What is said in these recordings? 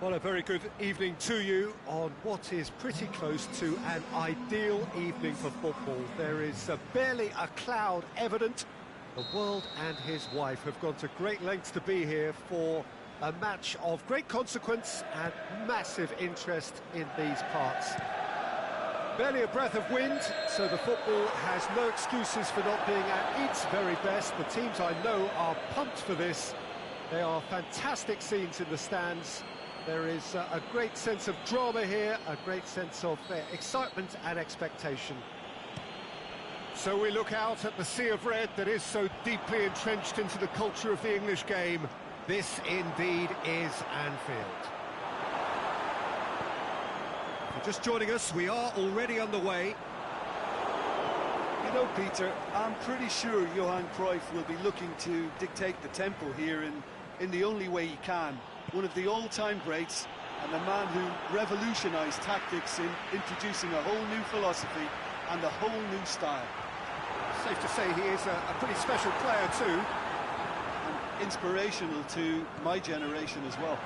Well, a very good evening to you on what is pretty close to an ideal evening for football. There is barely a cloud evident. The world and his wife have gone to great lengths to be here for a match of great consequence and massive interest in these parts. Barely a breath of wind, so the football has no excuses for not being at its very best. The teams I know are pumped for this. There are fantastic scenes in the stands. There is a great sense of drama here, a great sense of excitement and expectation. So we look out at the sea of red that is so deeply entrenched into the culture of the English game. This indeed is Anfield. If you're just joining us, we are already underway. You know, Peter, I'm pretty sure Johan Cruyff will be looking to dictate the tempo here in the only way he can. One of the all-time greats, and the man who revolutionised tactics in introducing a whole new philosophy and a whole new style. Safe to say he is a pretty special player too. And inspirational to my generation as well.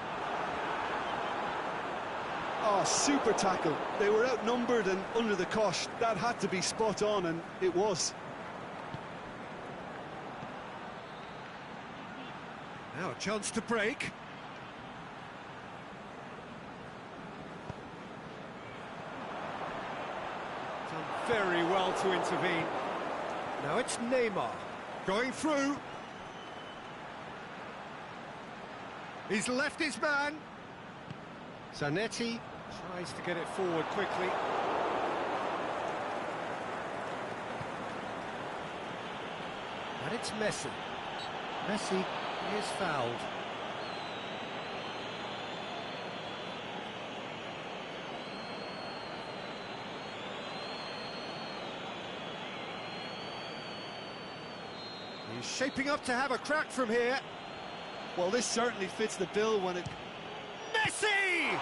Oh, super tackle. They were outnumbered and under the cosh. That had to be spot on, and it was. Now a chance to break. Done very well to intervene. Now it's Neymar going through. He's left his man. Zanetti tries to get it forward quickly. And it's Messi. Messi is fouled. He's shaping up to have a crack from here. Well, this certainly fits the bill when it... Messi!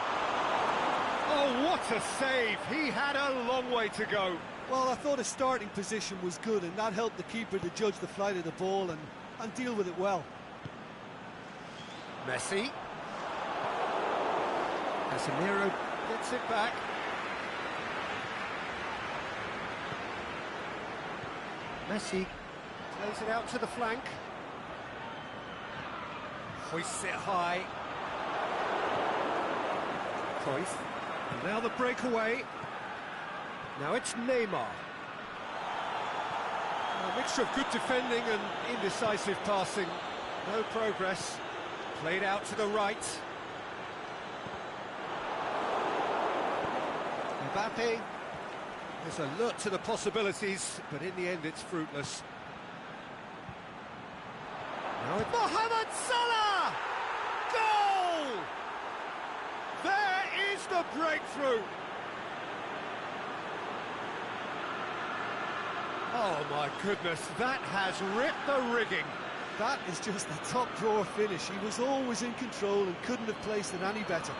Oh, what a save! He had a long way to go. Well, I thought his starting position was good, and that helped the keeper to judge the flight of the ball and deal with it well. Messi. Casemiro gets it back. Messi plays it out to the flank. Hoists it high. Cruyff. And now the breakaway. Now it's Neymar. A mixture of good defending and indecisive passing. No progress. Played out to the right. Mbappe is alert to the possibilities, but in the end it's fruitless. Now it's Mohamed Salah! Goal! There is the breakthrough! Oh my goodness, that has ripped the rigging. That is just a top-drawer finish. He was always in control and couldn't have placed it any better.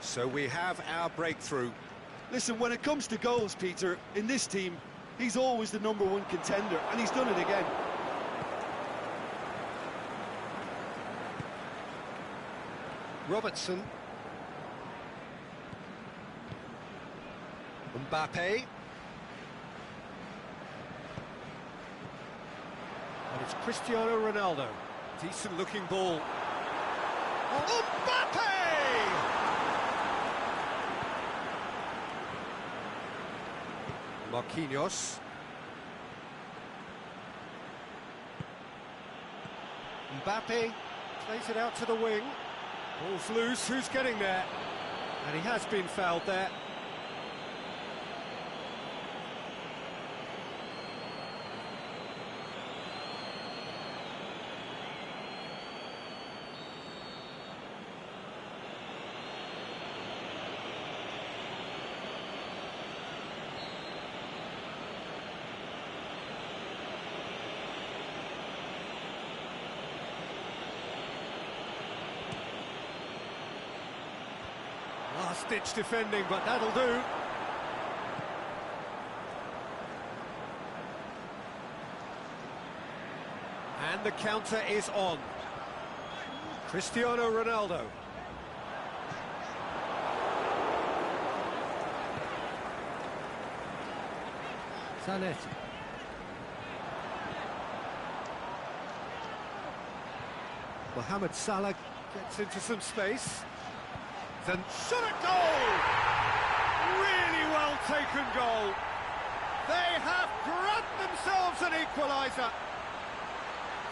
So we have our breakthrough. Listen, when it comes to goals, Peter, in this team, he's always the #1 contender, and he's done it again. Robertson. Mbappe. And it's Cristiano Ronaldo. Decent looking ball. Oh, Mbappe! Marquinhos. Mbappe plays it out to the wing. Ball's loose, who's getting there? And he has been fouled there. Last-ditch defending, but that'll do. And the counter is on. Cristiano Ronaldo. Zanetti. Mohamed Salah gets into some space. Then shot at goal! Really well taken goal. They have grabbed themselves an equaliser.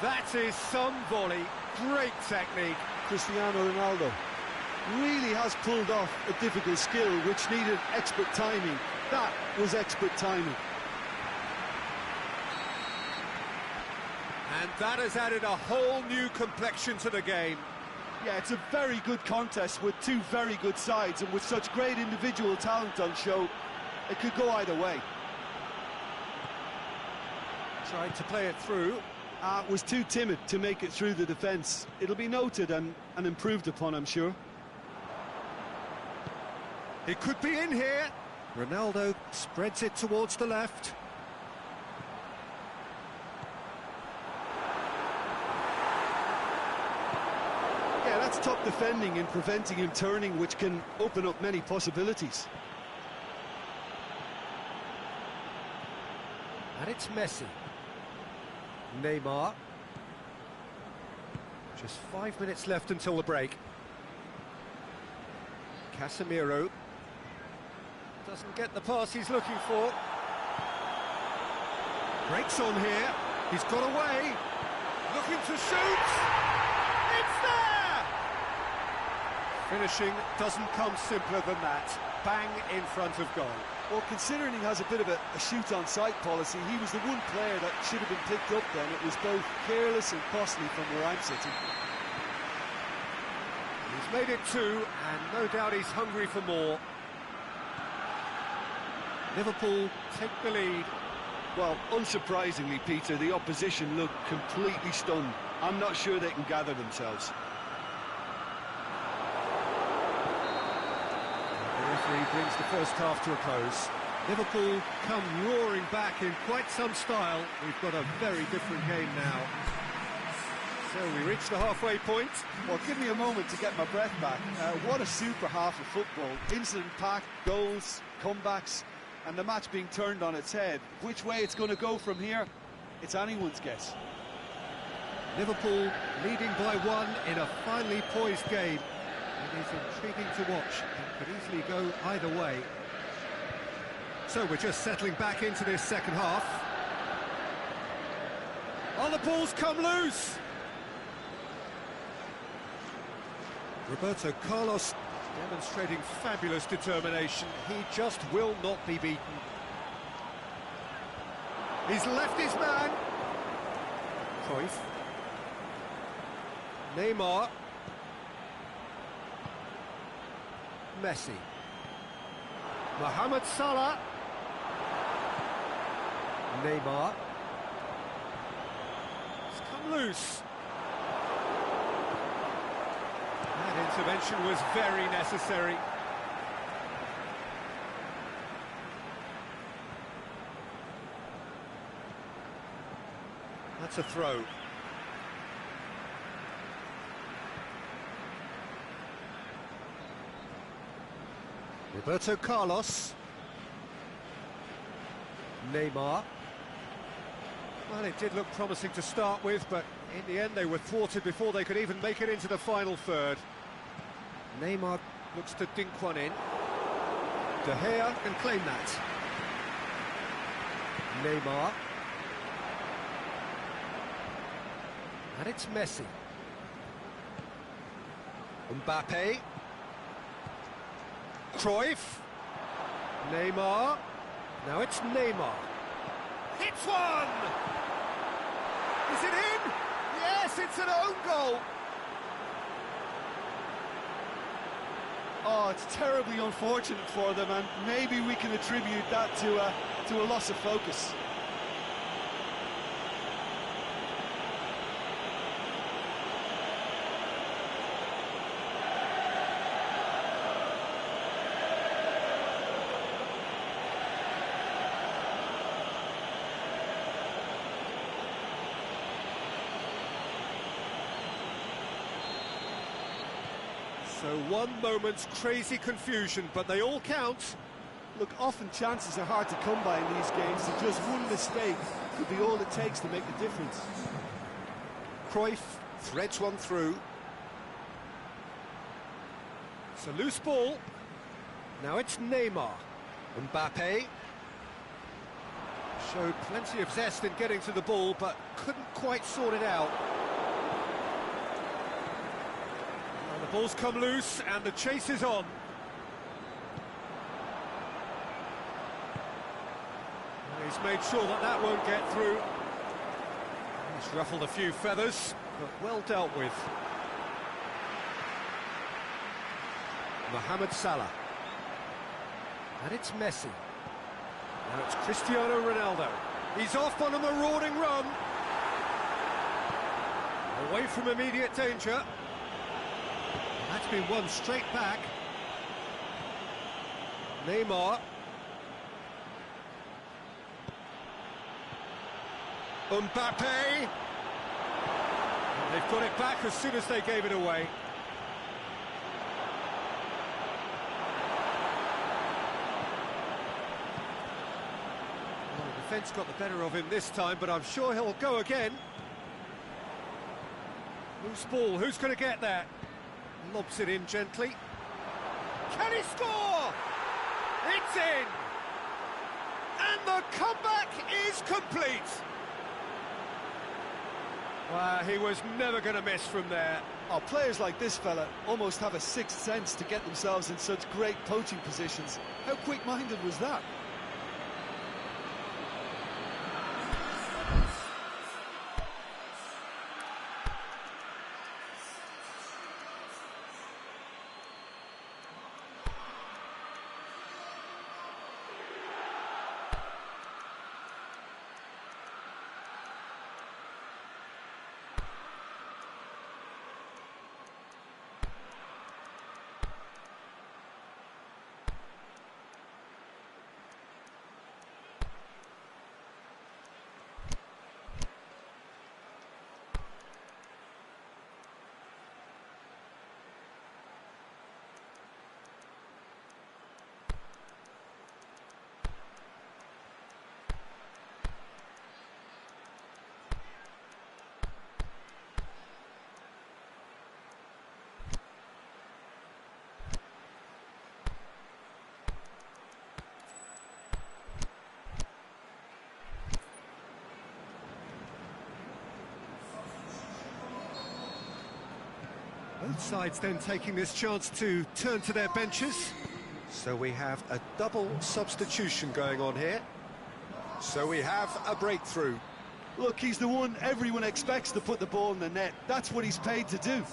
That is some volley. Great technique. Cristiano Ronaldo really has pulled off a difficult skill which needed expert timing. That was expert timing. And that has added a whole new complexion to the game. Yeah, it's a very good contest with two very good sides, and with such great individual talent on show, it could go either way. Tried to play it through. Was too timid to make it through the defence. It'll be noted and improved upon, I'm sure. It could be in here. Ronaldo spreads it towards the left. Yeah, that's top defending and preventing him turning, which can open up many possibilities. And it's Messi. Neymar. Just 5 minutes left until the break. Casemiro doesn't get the pass he's looking for. Breaks on here. He's got away. Looking to shoot. It's there! Finishing doesn't come simpler than that. Bang in front of goal. Well, considering he has a bit of a shoot-on-sight policy, he was the one player that should have been picked up then. It was both careless and costly from where I'm sitting. He's made it two, and no doubt he's hungry for more. Liverpool take the lead. Well, unsurprisingly, Peter, the opposition look completely stunned. I'm not sure they can gather themselves. Brings the first half to a close. Liverpool come roaring back in quite some style. We've got a very different game now. So we reach the halfway point. Well, give me a moment to get my breath back. What a super half of football. Incident-packed, goals, comebacks, and the match being turned on its head. Which way it's going to go from here, it's anyone's guess. Liverpool leading by one in a finely poised game. It is intriguing to watch and could easily go either way. So we're just settling back into this second half. Oh, the ball's come loose! Roberto Carlos demonstrating fabulous determination. He just will not be beaten. He's left his man. Cruyff. Neymar. Messi. Mohamed Salah. Neymar. It's come loose. That intervention was very necessary. That's a throw. Roberto Carlos. Neymar. Well, it did look promising to start with, but in the end they were thwarted before they could even make it into the final third. Neymar looks to dink one in. De Gea can claim that. Neymar. And it's Messi. Mbappe. Cruyff. Neymar. Now it's Neymar. Hits one! Is it in? Yes, it's an own goal. Oh, it's terribly unfortunate for them, and maybe we can attribute that to a loss of focus. So one moment's crazy confusion, but they all count. Look, often chances are hard to come by in these games, so just one mistake could be all it takes to make the difference. Cruyff threads one through. It's a loose ball. Now it's Neymar. Mbappe showed plenty of zest in getting to the ball, but couldn't quite sort it out. And the ball's come loose, and the chase is on. And he's made sure that that won't get through. He's ruffled a few feathers, but well dealt with. Mohamed Salah. And it's Messi. Now it's Cristiano Ronaldo. He's off on a marauding run. Away from immediate danger. That's been won straight back. Neymar. Mbappe. And they've got it back as soon as they gave it away. Defence got the better of him this time, but I'm sure he'll go again. Loose ball, who's going to get that? Lobs it in gently. Can he score? It's in! And the comeback is complete! Well, he was never going to miss from there. Oh, players like this fella almost have a sixth sense to get themselves in such great poaching positions. How quick-minded was that? Both sides then taking this chance to turn to their benches. So we have a double substitution going on here. So we have a breakthrough. Look, he's the one everyone expects to put the ball in the net. That's what he's paid to do.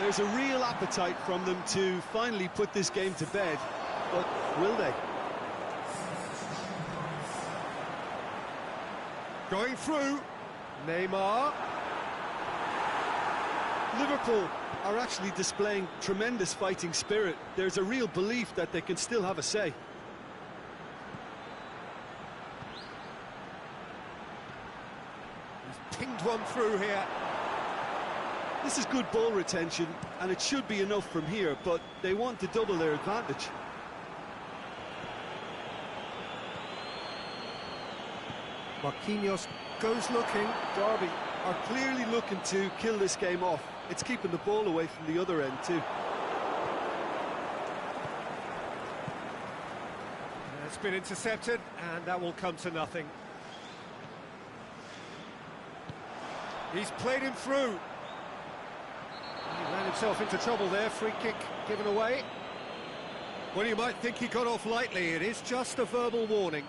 There's a real appetite from them to finally put this game to bed, but will they? Going through. Neymar. Liverpool are actually displaying tremendous fighting spirit. There's a real belief that they can still have a say. He's pinged one through here. This is good ball retention, and it should be enough from here, but they want to double their advantage. Marquinhos goes looking. Derby are clearly looking to kill this game off. It's keeping the ball away from the other end too. It's been intercepted, and that will come to nothing. He's played him through. He ran himself into trouble there. Free kick given away. Well, you might think he got off lightly. It is just a verbal warning.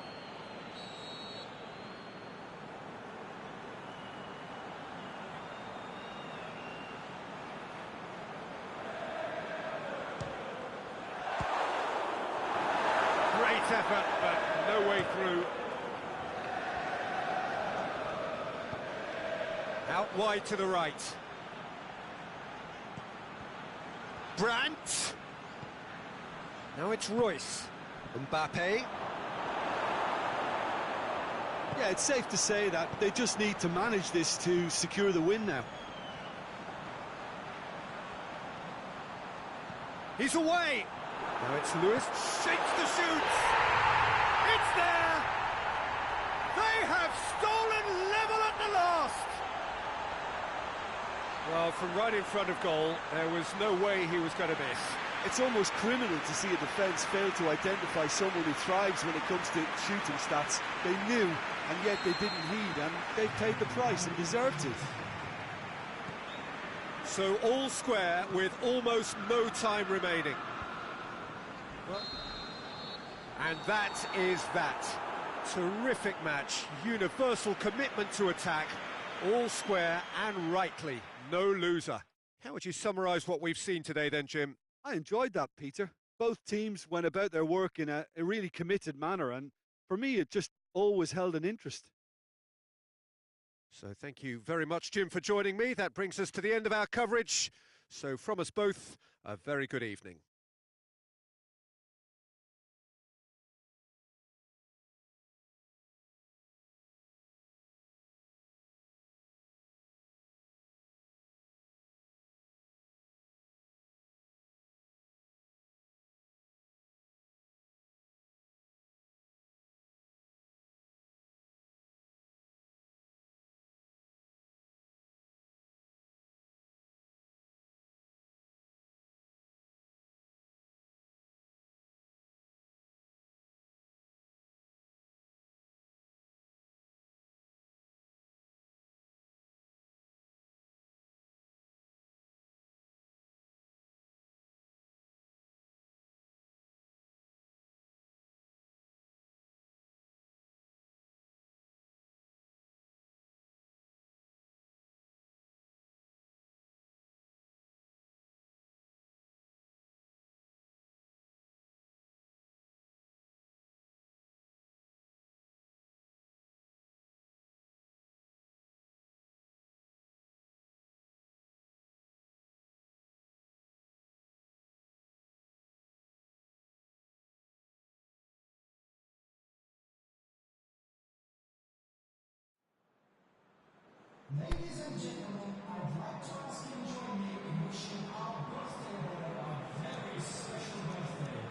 Effort, but no way through. Out wide to the right. Brandt. Now it's Royce. Mbappe. Yeah, it's safe to say that they just need to manage this to secure the win now. He's away. Now it's Lewis. Shakes the shoots. It's there. They have stolen level at the last. Well, from right in front of goal, there was no way he was going to miss. It's almost criminal to see a defence fail to identify someone who thrives when it comes to shooting stats. They knew, and yet they didn't heed, and they paid the price and deserved it. So all square with almost no time remaining. Well, and that is that. Terrific match, universal commitment to attack, all square and rightly, no loser. How would you summarise what we've seen today then, Jim? I enjoyed that, Peter. Both teams went about their work in a really committed manner, and for me it just always held an interest. So thank you very much, Jim, for joining me. That brings us to the end of our coverage. So from us both, a very good evening. Ladies and gentlemen, I'd like to ask you to join me in wishing our birthday boy a very special birthday.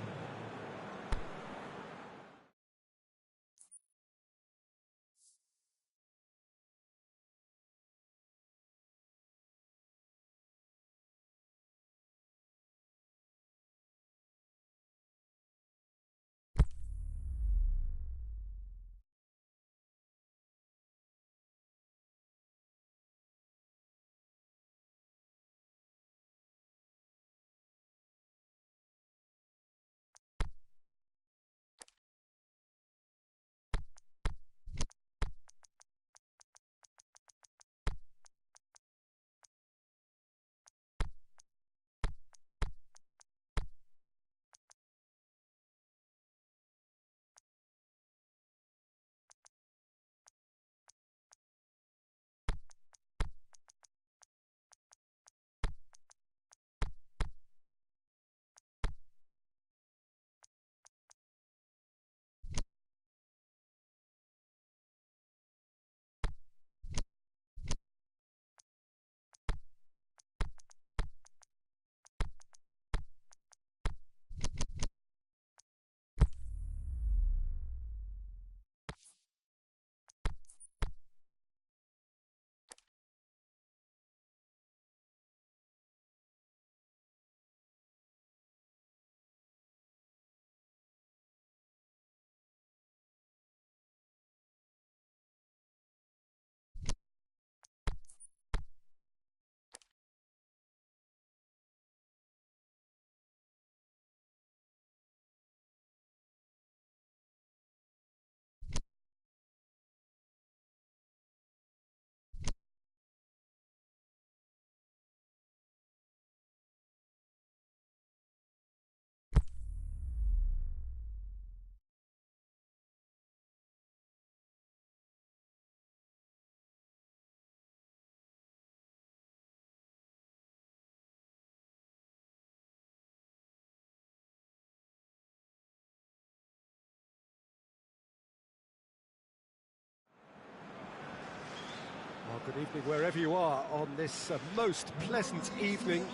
Well, good evening wherever you are on this most pleasant evening.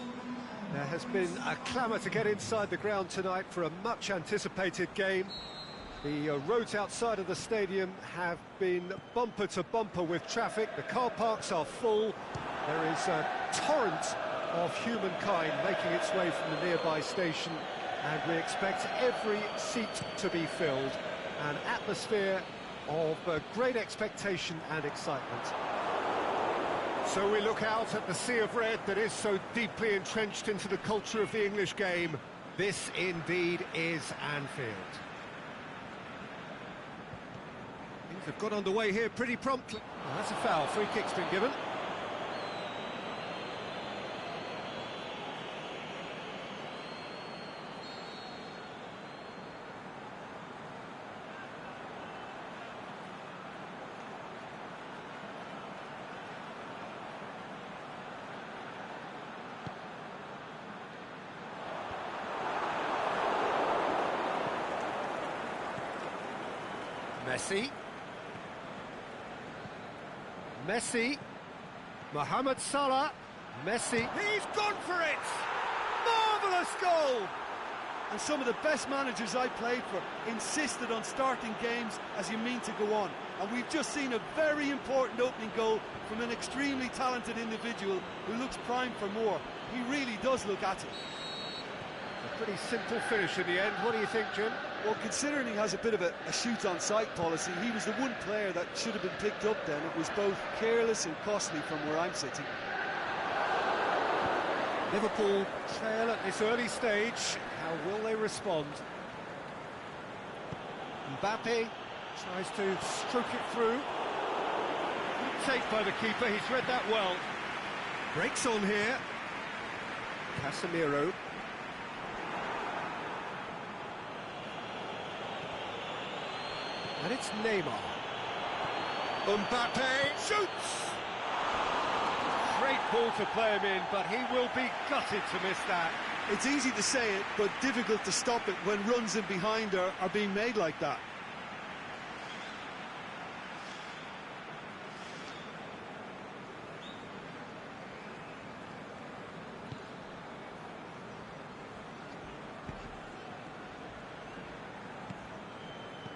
There has been a clamour to get inside the ground tonight for a much-anticipated game. The roads outside of the stadium have been bumper to bumper with traffic. The car parks are full. There is a torrent of humankind making its way from the nearby station, and we expect every seat to be filled. An atmosphere of great expectation and excitement. So we look out at the sea of red that is so deeply entrenched into the culture of the English game. This indeed is Anfield. Things have got underway here pretty promptly. Oh, that's a foul. Free kick's been given. Messi, Mohamed Salah, Messi, he's gone for it! Marvellous goal! And some of the best managers I played for insisted on starting games as you mean to go on. And we've just seen a very important opening goal from an extremely talented individual who looks primed for more. He really does look at it. A pretty simple finish in the end. What do you think, Jim? Well, considering he has a bit of a shoot-on-sight policy, he was the one player that should have been picked up then. It was both careless and costly from where I'm sitting. Liverpool trail at this early stage. How will they respond? Mbappe tries to stroke it through. Good take by the keeper, he's read that well. Breaks on here. Casemiro. And it's Neymar. Mbappe shoots! Great ball to play him in, but he will be gutted to miss that. It's easy to say it, but difficult to stop it when runs in behind are being made like that.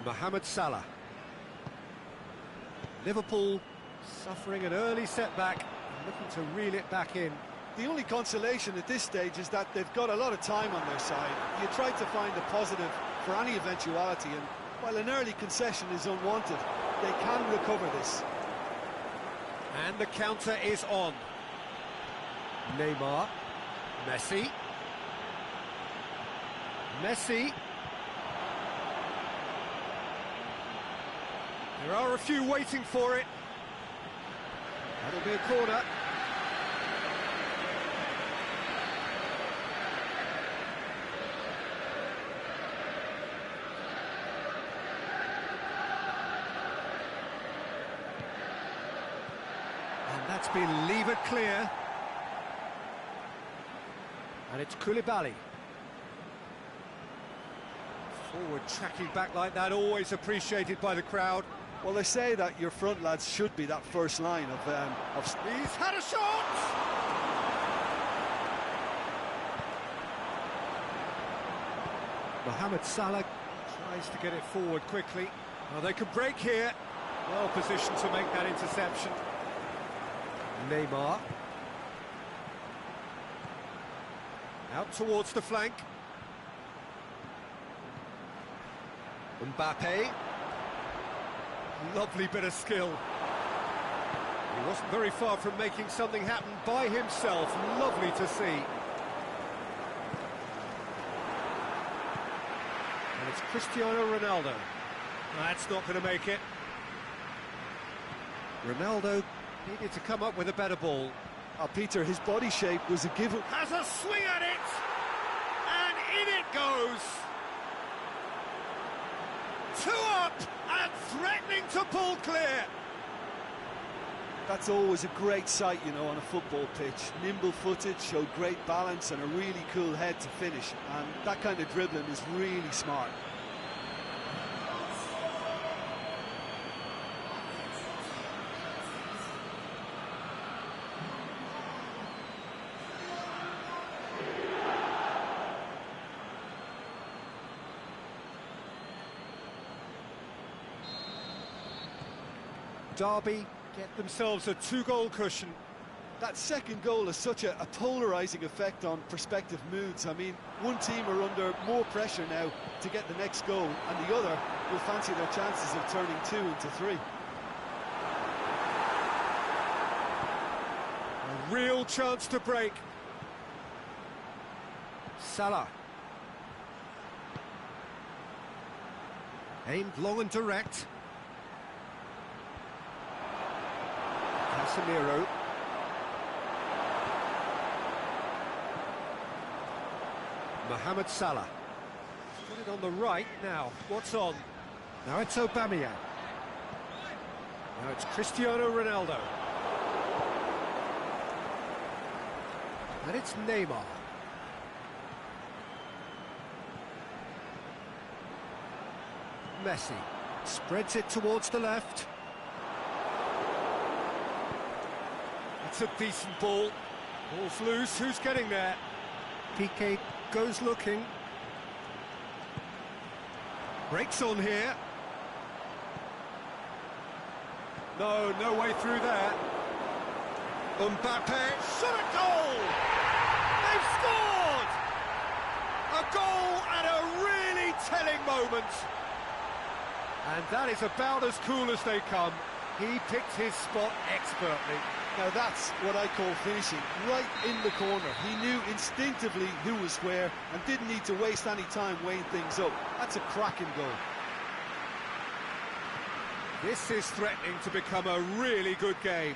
Mohamed Salah. Liverpool suffering an early setback, looking to reel it back in. The only consolation at this stage is that they've got a lot of time on their side. You try to find a positive for any eventuality, and while an early concession is unwanted, they can recover this. And the counter is on. Neymar. Messi. Messi. There are a few waiting for it. That'll be a corner. And that's been levered clear. And it's Koulibaly. Forward tracking back like that, always appreciated by the crowd. Well, they say that your front lads should be that first line of... He's had a shot! Mohamed Salah tries to get it forward quickly. Well, they could break here. Well positioned to make that interception. Neymar. Out towards the flank. Mbappe. Lovely bit of skill. He wasn't very far from making something happen by himself. Lovely to see. And it's Cristiano Ronaldo. That's not going to make it. Ronaldo needed to come up with a better ball. Peter, his body shape was a given. Has a swing at it! And in it goes! 2 up and threatening to pull clear. That's always a great sight, you know, on a football pitch. Nimble-footed, showed great balance and a really cool head to finish. And that kind of dribbling is really smart. Derby get themselves a two-goal cushion. That second goal has such a polarising effect on prospective moods. I mean, one team are under more pressure now to get the next goal, and the other will fancy their chances of turning 2 into 3. A real chance to break. Salah. Aimed long and direct. Casemiro. Mohamed Salah. Got it on the right now. What's on? Now it's Aubameyang. Now it's Cristiano Ronaldo. And it's Neymar. Messi spreads it towards the left. It's a decent ball. Ball's loose. Who's getting there? Piqué goes looking. Breaks on here. No way through there. Mbappe, shot a goal! They've scored! A goal at a really telling moment. And that is about as cool as they come. He picked his spot expertly. Now that's what I call finishing, right in the corner. He knew instinctively who was where and didn't need to waste any time weighing things up. That's a cracking goal. This is threatening to become a really good game.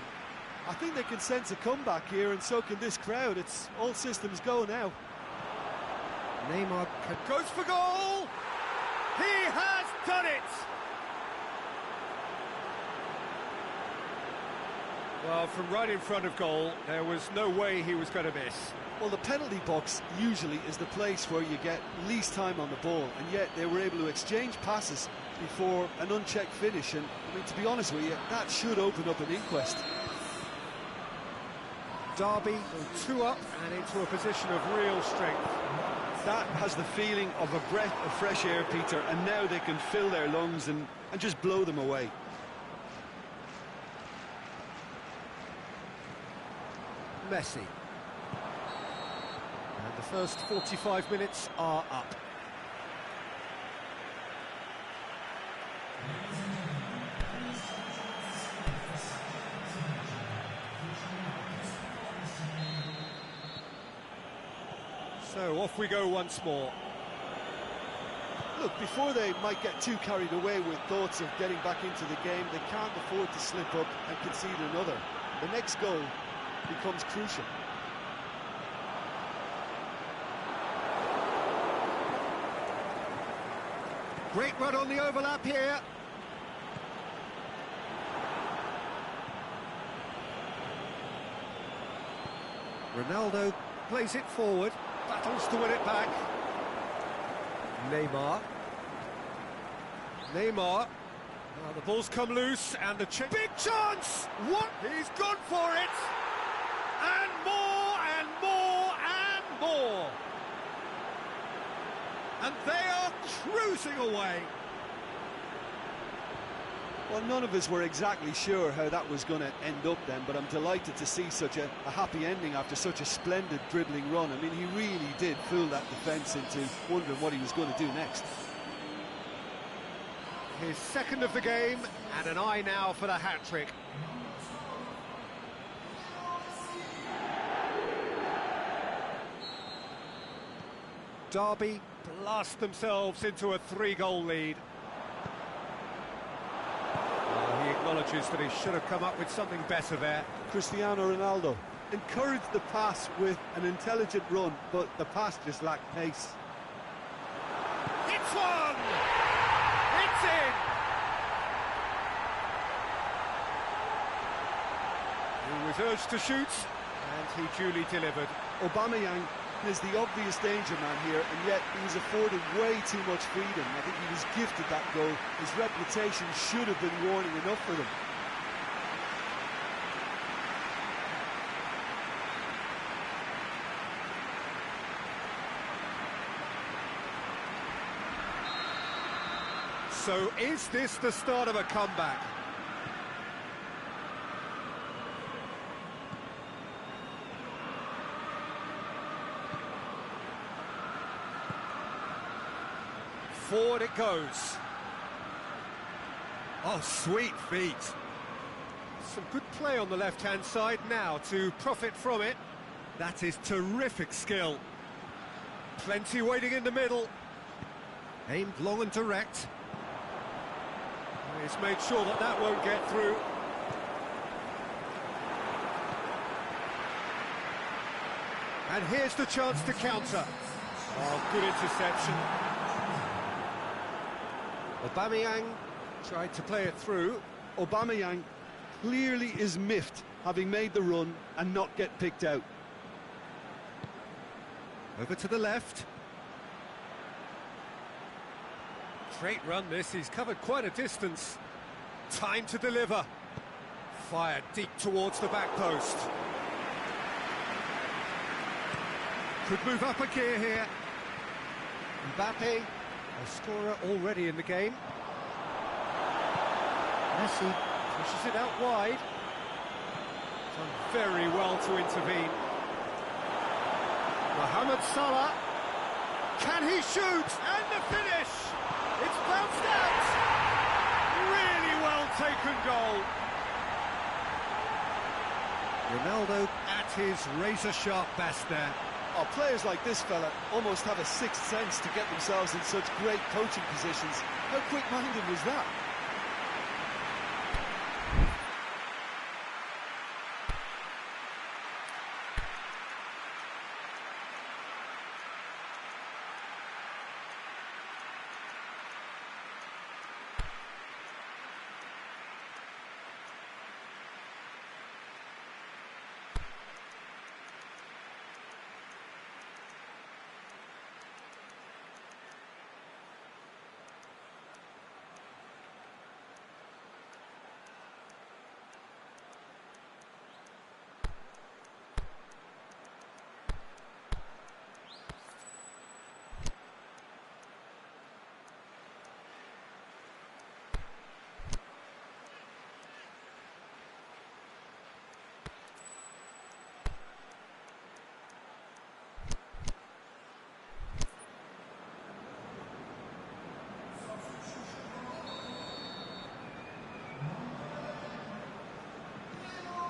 I think they can sense a comeback here, and so can this crowd. It's all systems go now. Neymar goes for goal! He has done it! Well, from right in front of goal, there was no way he was going to miss. Well, the penalty box usually is the place where you get least time on the ball, and yet they were able to exchange passes before an unchecked finish, and I mean, to be honest with you, that should open up an inquest. Derby go 2 up and into a position of real strength. That has the feeling of a breath of fresh air, Peter, and now they can fill their lungs and just blow them away. Messi. And the first 45 minutes are up. So off we go once more. Look, before they might get too carried away with thoughts of getting back into the game, they can't afford to slip up and concede another. The next goal becomes crucial. Great run on the overlap here. Ronaldo plays it forward, battles to win it back. Neymar. Now the ball's come loose and the big chance! What? He's gone for it! And more and more and more! And they are cruising away. Well, none of us were exactly sure how that was going to end up then, but I'm delighted to see such a happy ending after such a splendid dribbling run. I mean, he really did fool that defence into wondering what he was going to do next. His second of the game, and an eye now for the hat-trick. Derby blast themselves into a 3-goal lead. He acknowledges that he should have come up with something better there. Cristiano Ronaldo encouraged the pass with an intelligent run, but the pass just lacked pace. It's one! It's in! He was urged to shoot, and he duly delivered. Aubameyang is the obvious danger man here, and yet he was afforded way too much freedom. I think he was gifted that goal. His reputation should have been warning enough for them. So is this the start of a comeback? Forward it goes. Oh, sweet feet. Some good play on the left-hand side now to profit from it. That is terrific skill. Plenty waiting in the middle. Aimed long and direct. He's made sure that that won't get through. And here's the chance to counter. Oh, good interception. Aubameyang tried to play it through. Aubameyang clearly is miffed, having made the run and not get picked out. Over to the left. Great run this, he's covered quite a distance. Time to deliver. Fired deep towards the back post. Could move up a gear here. Mbappe, a scorer already in the game. Messi pushes it out wide. Done very well to intervene. Mohamed Salah. Can he shoot? And the finish! It's bounced out! Really well taken goal. Ronaldo at his razor-sharp best there. Oh, players like this fella almost have a sixth sense to get themselves in such great coaching positions. How quick-minded was that?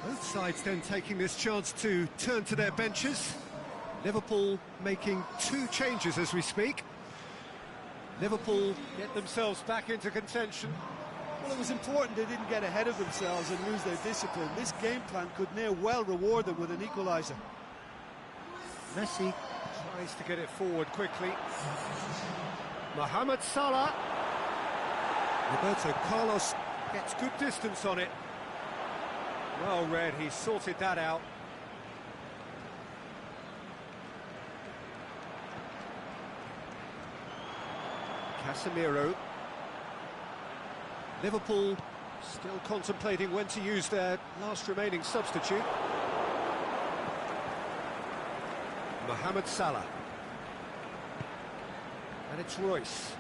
Both sides then taking this chance to turn to their benches. Liverpool making 2 changes as we speak. Liverpool get themselves back into contention. Well, it was important they didn't get ahead of themselves and lose their discipline. This game plan could near well reward them with an equaliser. Messi tries to get it forward quickly. Mohamed Salah. Roberto Carlos gets good distance on it. Well read, he sorted that out. Casemiro. Liverpool still contemplating when to use their last remaining substitute. Mohamed Salah. And it's Royce.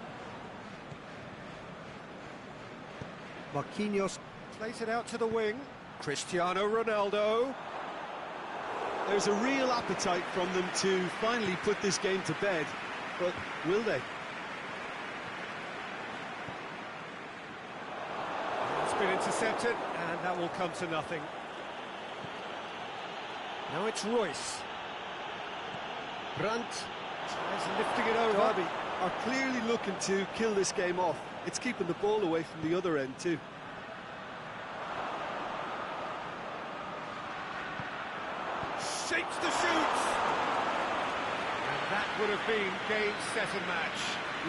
Marquinhos plays it out to the wing. Cristiano Ronaldo. There's a real appetite from them to finally put this game to bed, but will they? It's been intercepted, and that will come to nothing. Now it's Royce. Brandt tries lifting it over. Derby are clearly looking to kill this game off. It's keeping the ball away from the other end too. Shapes the shoot! And that would have been game, set and match.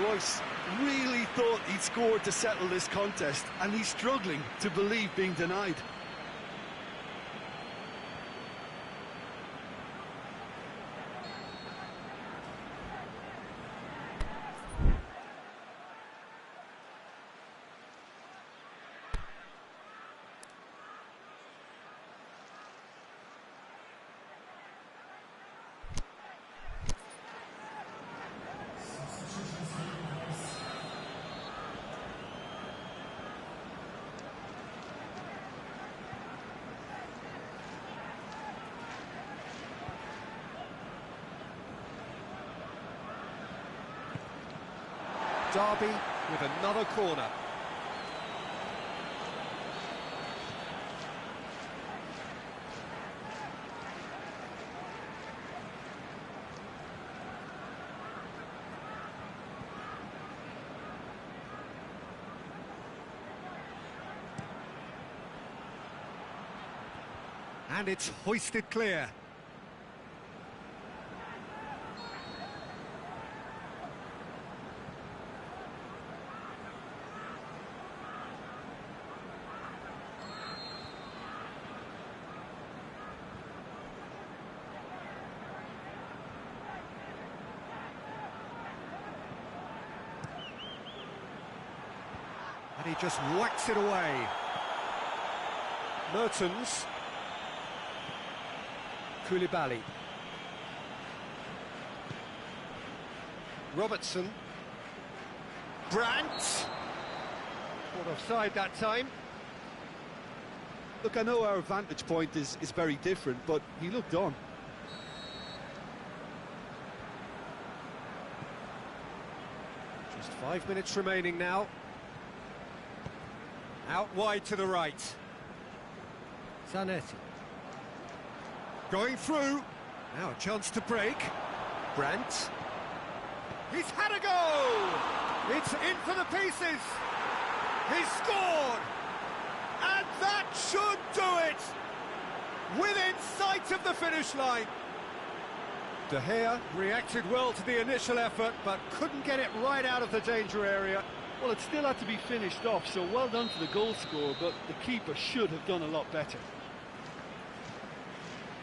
Royce really thought he'd scored to settle this contest, and he's struggling to believe being denied. Derby with another corner. And it's hoisted clear. And he just whacks it away. Mertens. Koulibaly. Robertson. Brandt. Caught offside that time. Look, I know our vantage point is very different, but he looked on. Just 5 minutes remaining now. Out wide to the right. Zanetti. Going through. Now a chance to break. Brandt. He's had a go! It's in for the pieces! He's scored! And that should do it! Within sight of the finish line. De Gea reacted well to the initial effort, but couldn't get it right out of the danger area. Well, it still had to be finished off, so well done to the goal scorer, but the keeper should have done a lot better.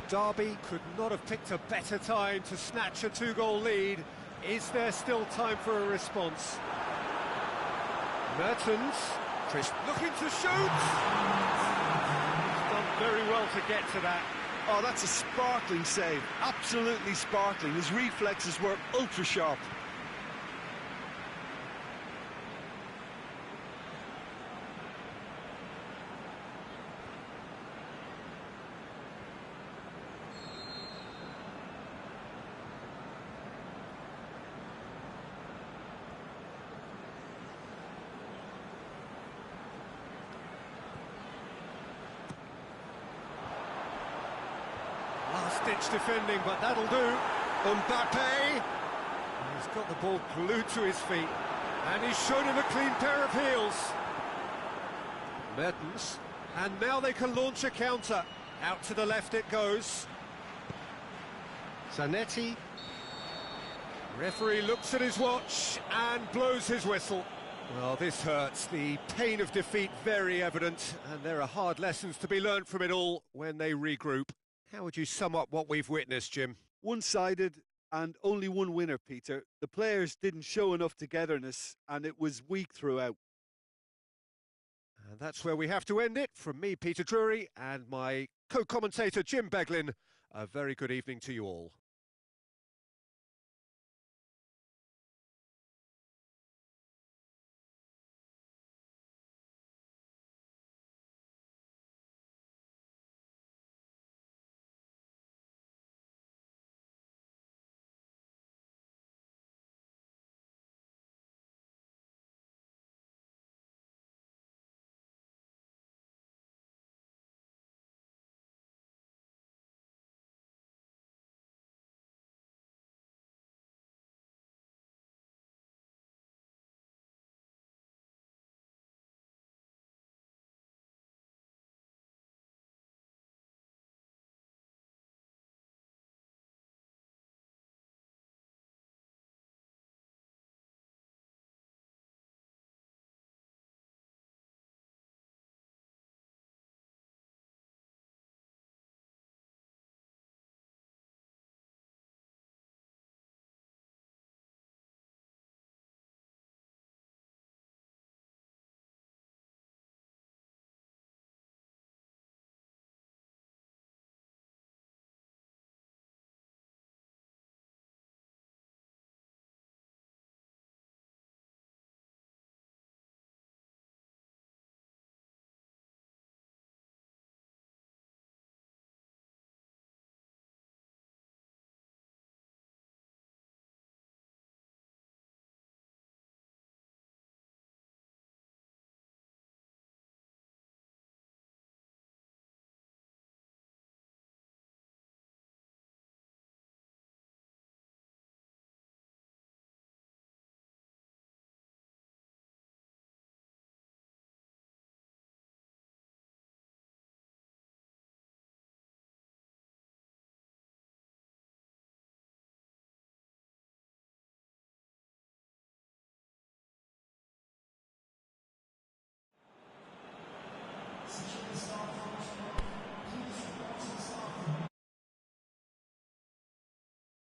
Derby could not have picked a better time to snatch a two-goal lead. Is there still time for a response? Mertens, Chris looking to shoot! He's done very well to get to that. Oh, that's a sparkling save, absolutely sparkling. His reflexes were ultra-sharp. Last-ditch defending, but that'll do. Mbappe. He's got the ball glued to his feet, and he's shown him a clean pair of heels. Mertens, and now they can launch a counter. Out to the left it goes. Zanetti. Referee looks at his watch and blows his whistle. Well, this hurts. The pain of defeat very evident, and there are hard lessons to be learned from it all when they regroup. How would you sum up what we've witnessed, Jim? One-sided and only one winner, Peter. The players didn't show enough togetherness, and it was weak throughout. And that's where we have to end it. From me, Peter Drury, and my co-commentator, Jim Beglin, a very good evening to you all.